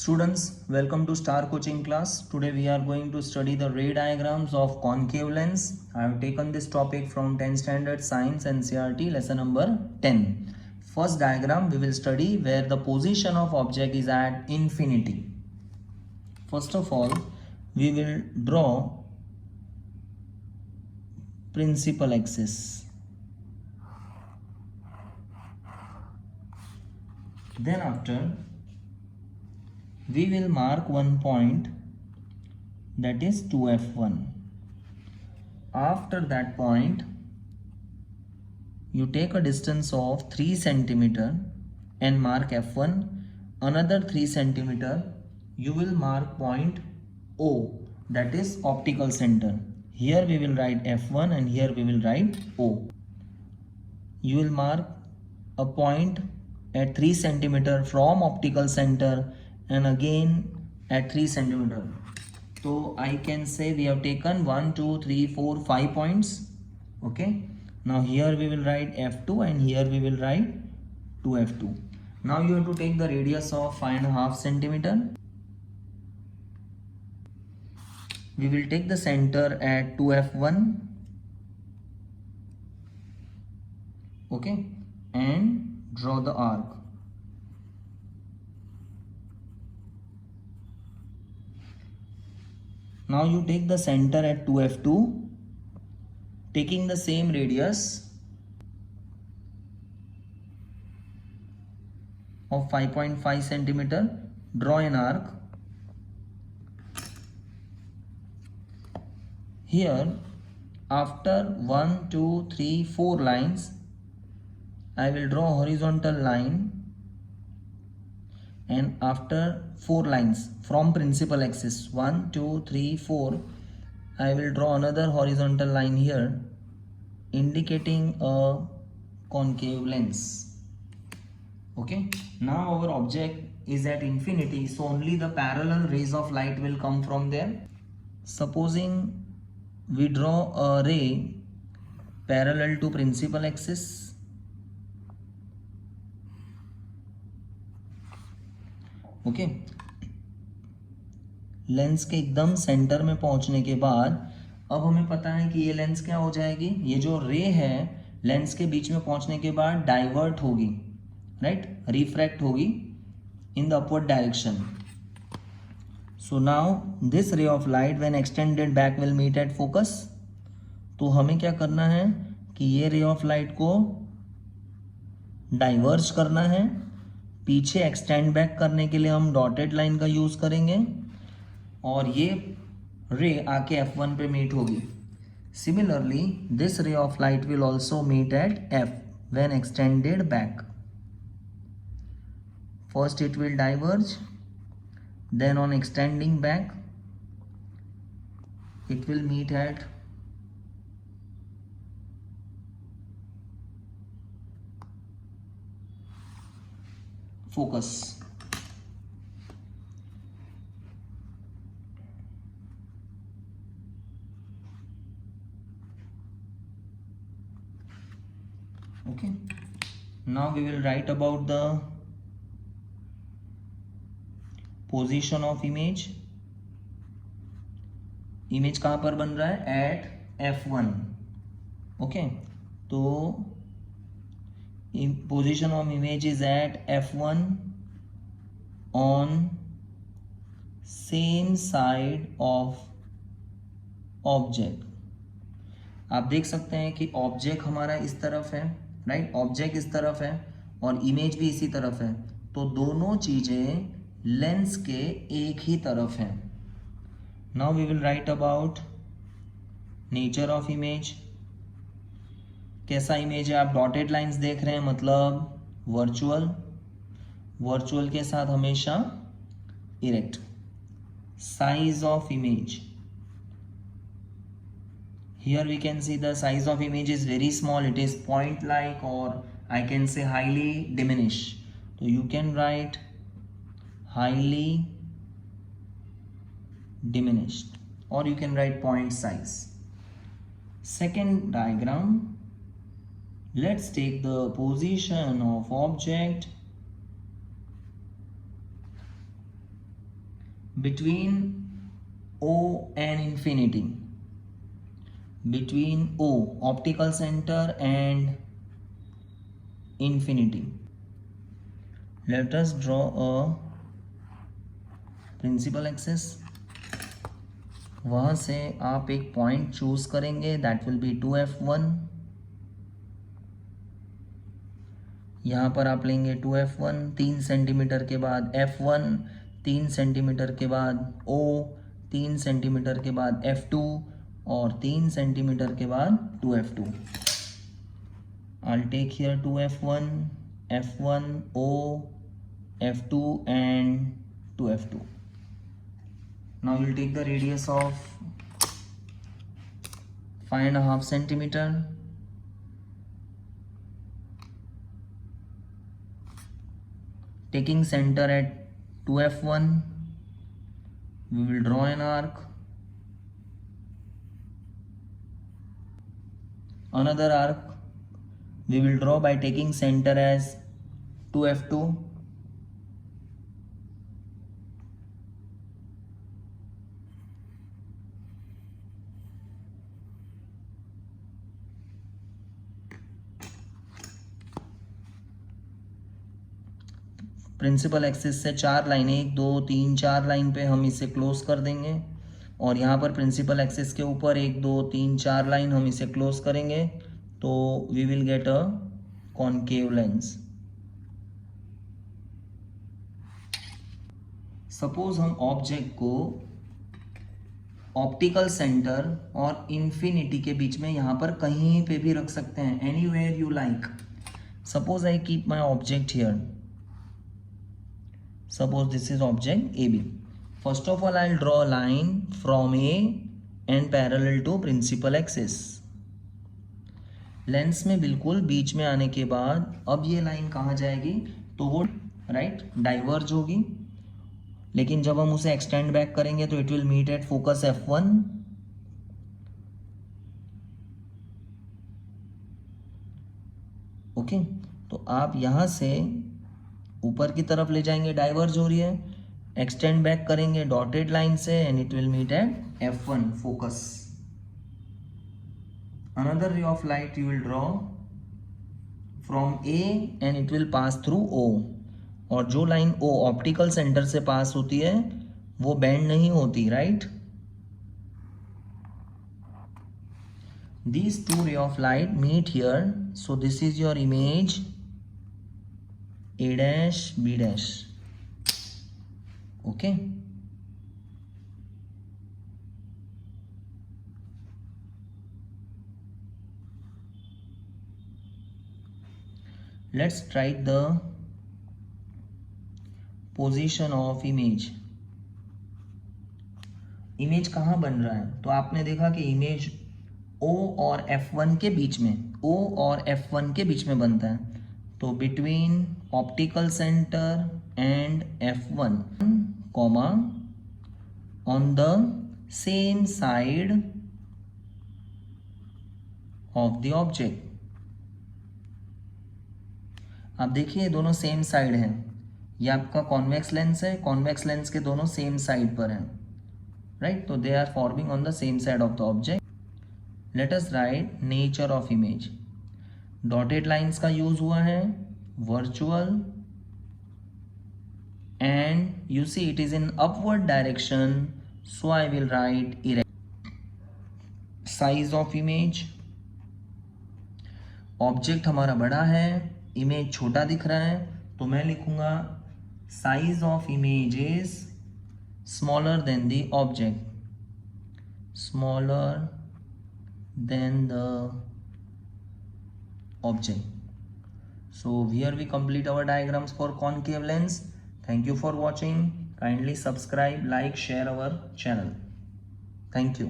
Students, welcome to Star Coaching class. Today we are going to study the ray diagrams of concave lens. I have taken this topic from 10th standard science NCERT lesson number 10. First diagram we will study where the position of object is at infinity. First of all, we will draw principal axis. Then after, we will mark one point, that is 2f1. After that point, you take a distance of 3 cm and mark f1. Another 3 cm, you will mark point O, that is optical center. Here we will write f1 and here we will write O. You will mark a point at 3 cm from optical center and again at 3 cm. So I can say we have taken 1, 2, 3, 4, 5 points. Okay. Now here we will write f2 and here we will write 2f2. Now you have to take the radius of 5.5 cm. We will take the center at 2f1. Okay. And draw the arc. Now you take the center at 2f2, taking the same radius of 5.5 cm, draw an arc. Here, after 1, 2, 3, 4 lines, I will draw a horizontal line, and after 4 lines from principal axis 1, 2, 3, 4, I will draw another horizontal line here indicating a concave lens. Okay, now our object is at infinity, so only the parallel rays of light will come from there. Supposing we draw a ray parallel to principal axis. Okay lens के एकदम centre में पहुंचने के बाद अब हमें पता है कि ये लेंस क्या हो जाएगी, ये जो रे है लेंस के बीच में पहुंचने के बाद डाइवर्ट होगी, राइट, रिफ्रैक्ट होगी in the upward direction. So now this ray of light when extended back will meet at focus. तो हमें क्या करना है कि ये रे ऑफ लाइट को डाइवर्ज करना है. पीछे एक्सटेंड बैक करने के लिए हम डॉटेड लाइन का यूज करेंगे और ये रे आके f1 पे मीट होगी. Similarly this ray of light will also meet at f when extended back. First it will diverge, then on extending back it will meet at focus. Okay, now we will write about the position of image. Image कहां पर बन रहा है, eight f1. Okay, तो position of image is at f1 on same side of object. आप देख सकते हैं कि ऑब्जेक्ट हमारा इस तरफ है, राइट, ऑब्जेक्ट इस तरफ है और इमेज भी इसी तरफ है, तो दोनों चीजें लेंस के एक ही तरफ हैं. Now we will write about nature of image. कैसा इमेज है, आप डॉटेड लाइंस देख रहे हैं, मतलब वर्चुअल. वर्चुअल के साथ हमेशा erect. Size of image, here we can see the size of image is very small, it is point like और I can say highly diminish. तो you can write highly diminished और you can write point size. Second diagram, let's take the position of object between O and infinity, between O optical center and infinity. Let us draw a principal axis. वहाँ से आप एक point choose करेंगे, that will be 2f1. यहाँ पर आप लेंगे 2f1, 3 centimetre के बाद f1, 3 सेंटीमीटर के बाद O, 3 सेंटीमीटर के बाद f2 और 3 सेंटीमीटर के बाद 2f2. I'll take here 2f1, f1, O, f2 and 2f2. Now we'll take the radius of 5.5 centimeter. Taking center at 2f1, we will draw an arc. Another arc we will draw by taking center as 2f2. Principal axis से 4 line, 1 2 3 4 line पे हम इसे close कर देंगे और यहाँ पर principal axis के ऊपर 1 2 3 4 लाइन हम इसे क्लोज करेंगे, तो we will get a concave lens. Suppose हम ऑब्जेक्ट को ऑप्टिकल सेंटर और इंफिनिटी के बीच में यहाँ पर कहीं पे भी रख सकते हैं, anywhere you like. Suppose I keep my object here. Suppose this is object AB. First of all, I'll draw a line from A and parallel to principal axis. Lens में बिल्कुल बीच में आने के बाद अब ये लाइन कहाँ जाएगी, तो वो राइट डाइवर्ज होगी. लेकिन जब हम उसे एक्सटेंड बैक करेंगे तो it will meet at focus F1. Okay, तो आप यहाँ से ऊपर की तरफ ले जाएंगे, डाइवर्ज हो रही है, एक्सटेंड बैक करेंगे डॉटेड लाइन से and it will meet at F1 focus. Another ray of light you will draw from A and it will pass through O. और जो लाइन O ऑप्टिकल सेंटर से पास होती है वो बेंड नहीं होती, right. These two ray of light meet here, so this is your image A dash B dash. Okay, let's write the position of image. Image कहाँ बन रहा है, तो आपने देखा कि इमेज O और F1 के बीच में, O और F1 के बीच में बनता है. तो between optical centre and F1 comma on the same side of the object. आप देखिए दोनों सेम साइड हैं. ये आपका कॉन्वेक्स लेंस है, कॉन्वेक्स लेंस के दोनों सेम साइड पर हैं, राइट. तो they are forming on the same side of the object. Let us write nature of image. Dotted lines का यूज हुआ है, virtual, and you see it is in upward direction, so I will write erect. Size of image, object हमारा बड़ा है, image छोटा दिख रहा है, तो मैं लिखूंगा size of image is smaller than the object, smaller than the object. So here we complete our diagrams for concave lens. Thank you for watching. Kindly subscribe, like, share our channel. Thank you.